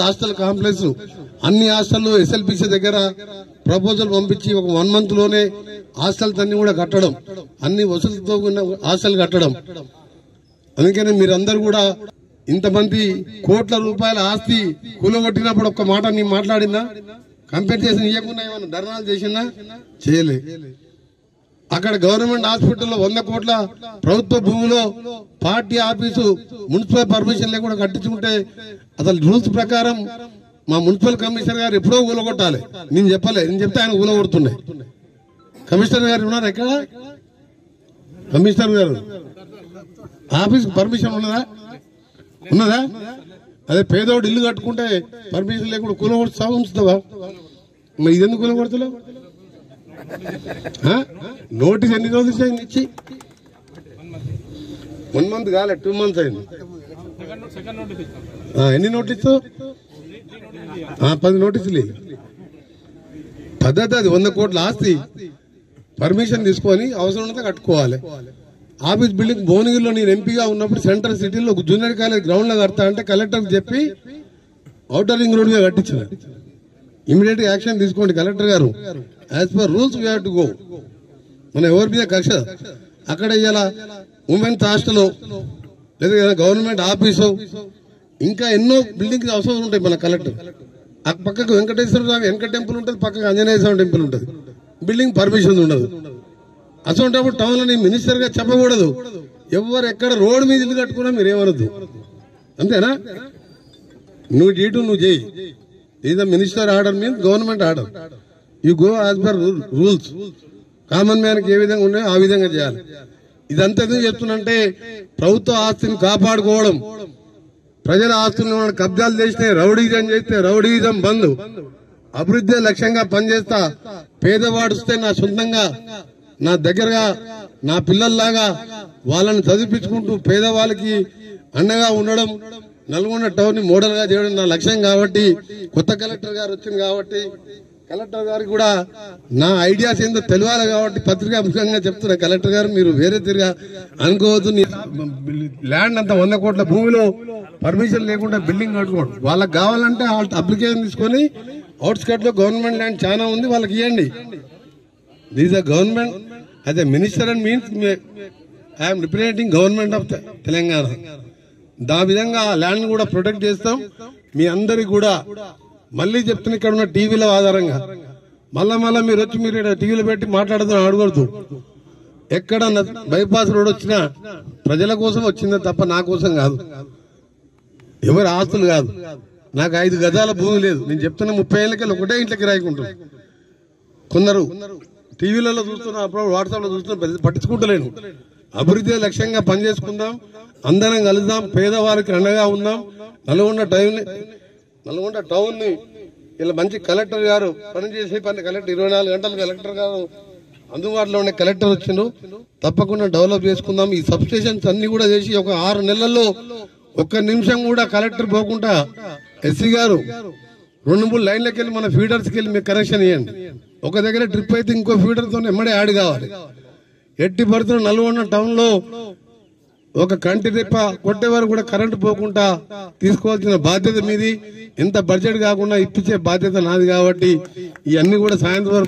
Hostel complex అన్ని hostel SLBC దగ్గర proposal పంపించి ఒక 1 month లోనే హాస్టల్స్ అన్ని కూడా కట్టడం, అన్ని వసతులతో ఉన్న హాస్టల్ కట్టడం. అందుకని మీరందరూ కూడా ఇంతమంది కోట్ల రూపాయల ఆస్తి కూలగొట్టినప్పుడు ఒక్క మాట నేను మాట్లాడినా, కంపెన్సేషన్ ఇవ్వకుండా ఏమన్నా ధర్నాలు చేసినా చేయలే. అక్కడ గవర్నమెంట్ హాస్పిటల్లో 100 కోట్ల ప్రభుత్వ భూమిలో పార్టీ ఆఫీసు మున్సిపల్ పర్మిషన్ లేకుండా కట్టించుకుంటే అసలు రూల్స్ ప్రకారం మా మున్సిపల్ కమిషనర్ గారు ఎప్పుడో ఊలగొట్టాలి. నేను చెప్పలే, నేను చెప్తే ఆయన ఊలగొడుతున్నాయి. కమిషనర్ గారు ఉన్నారు ఎక్కడ? కమిషనర్ గారు ఆఫీస్ పర్మిషన్ ఉన్నదా? అదే పేదోడు ఇల్లు కట్టుకుంటే పర్మిషన్ లేకుండా కూలగొడుతా ఉంచుతావా? మరి ఇదెందుకు కూలగొడతలేవు? నోటీస్ ఎన్ని రోజులు అయింది ఇచ్చి? 1 month కాలే, 2 months అయింది. ఎన్ని నోటీసు? 10 నోటీసులు. పద్ధతి అది. 100 కోట్ల ఆస్తి పర్మిషన్ తీసుకొని అవసరం ఉన్నది కట్టుకోవాలి. ఆఫీస్ బిల్డింగ్ భువనగిరిలో నేను ఎంపీగా ఉన్నప్పుడు సెంట్రల్ సిటీలో జూనియర్ కాలేజ్ గ్రౌండ్ లో కడతా అంటే కలెక్టర్ చెప్పి ఔటర్ రింగ్ రోడ్ మీద కట్టించిన. ఇమీడియట్ గా యాక్షన్ తీసుకోండి కలెక్టర్ గారు. As per rules we have to go. మన ఎవరి మీద కక్ష? అక్కడ ఇలా ఉమెన్స్ హాస్టల్ లేదా గవర్నమెంట్ ఆఫీసు ఇంకా ఎన్నో బిల్డింగ్స్ అవసరం ఉంటాయి. మన కలెక్టర్ ఆ పక్కకు వెంకటేశ్వర స్వామి వెంకట టెంపుల్ ఉంటుంది, పక్కకు ఆంజనేయ స్వామి టెంపుల్ ఉంటుంది. బిల్డింగ్ పర్మిషన్ ఉండదు. అసలు టౌన్ లో నేను మినిస్టర్ గా చెప్పకూడదు. ఎవరు ఎక్కడ రోడ్డు మీద ఇల్లు కట్టుకున్నా మీరేమనొద్దు. అంతేనా? నువ్వు చేయటం నువ్వు చేయి. ఇది minister order means government order. You go as per rules. Common man కి ఏ విధంగా ఉన్నాయో ఆ విధంగా చేయాలి. ఇదంతా ఎందుకు చెప్తున్నంటే ప్రభుత్వ ఆస్తిని కాపాడుకోవడం, ప్రజల ఆస్తులను కబ్జాలు చేస్తే రౌడీజం చేస్తే రౌడీజం బంద్, అభివృద్ధి లక్ష్యంగా పనిచేస్తా, పేదవాడుస్తే నా సొంతంగా నా దగ్గరగా నా పిల్లల్లాగా వాళ్ళని చదివించుకుంటూ పేదవాళ్ళకి అండగా ఉండడం, నల్గొండ టౌన్ ని మోడల్ గా చేయడం నా లక్ష్యం. కాబట్టి కొత్త కలెక్టర్ గారు వచ్చింది కాబట్టి కలెక్టర్ గారికి కూడా నా ఐడియాస్ ఏందో తెలియాలి కాబట్టి పత్రికా ముఖ్యంగా చెప్తున్నా. కలెక్టర్ గారు మీరు వేరే తిరిగా అనుకోవద్దు. ల్యాండ్ అంతా 100 కోట్ల భూమిలో పర్మిషన్ లేకుండా బిల్డింగ్ కట్టుకోండి. వాళ్ళకి కావాలంటే అప్లికేషన్ తీసుకొని అవుట్స్కట్ లో గవర్నమెంట్ ల్యాండ్ చాలా ఉంది, వాళ్ళకి ఇవ్వండి. These are government as a minister and means I'm representing government of Telangana. దా విధంగా ల్యాండ్ కూడా ప్రొటెక్ట్ చేస్తాం. మీ అందరికి కూడా మళ్ళీ చెప్తున్నా, ఇక్కడ ఉన్న టీవీల ఆధారంగా మళ్ళా మీరు వచ్చి మీరు టీవీలో పెట్టి మాట్లాడుతూ అడగొద్దు. ఎక్కడ బైపాస్ రోడ్ వచ్చినా ప్రజల కోసం వచ్చిందే తప్ప నా కోసం కాదు, ఎవరి ఆస్తులు కాదు. నాకు 5 గజాల భూమి లేదు. నేను చెప్తున్నా 30 ఏళ్ళకి ఒకటే ఇంట్లోకి రాయకుంటాను. కొందరు టీవీలలో చూస్తున్నా, అప్పుడు వాట్సాప్ లో చూస్తున్నా, పట్టించుకుంటలేను. అభివృద్ధి లక్ష్యంగా పనిచేసుకుందాం, అందరం కలుద్దాం, పేదవారికి అండగా ఉందాం. నల్గొండ టౌన్ ని ఇలా మంచి కలెక్టర్ గారు పనిచేసే కలెక్టర్ 24 గంటలు కలెక్టర్ గారు అందుబాటులో ఉండే కలెక్టర్ వచ్చిండు. తప్పకుండా డెవలప్ చేసుకుందాం. ఈ సబ్ స్టేషన్స్ అన్ని కూడా చేసి ఒక 6 నెలల్లో 1 నిమిషం కూడా కలెక్టర్ పోకుండా ఎస్సీ గారు 2-3 లైన్లకి వెళ్ళి మన ఫీడర్స్ కి వెళ్ళి మీరు కనెక్షన్ ఇవ్వండి. ఒక దగ్గర ట్రిప్ అయితే ఇంకో ఫీడర్ తో ఎమ్మడే యాడ్ కావాలి. ఎట్టి పరిస్థితుల్లో నల్గొండ టౌన్ లో ఒక కంటి రెప్ప కొట్టే వరకు కూడా కరెంటు పోకుండా తీసుకోవాల్సిన బాధ్యత మీది. ఎంత బడ్జెట్ కాకుండా ఇప్పించే బాధ్యత నాది. కాబట్టి ఇవన్నీ కూడా సాయంత్రం వరకు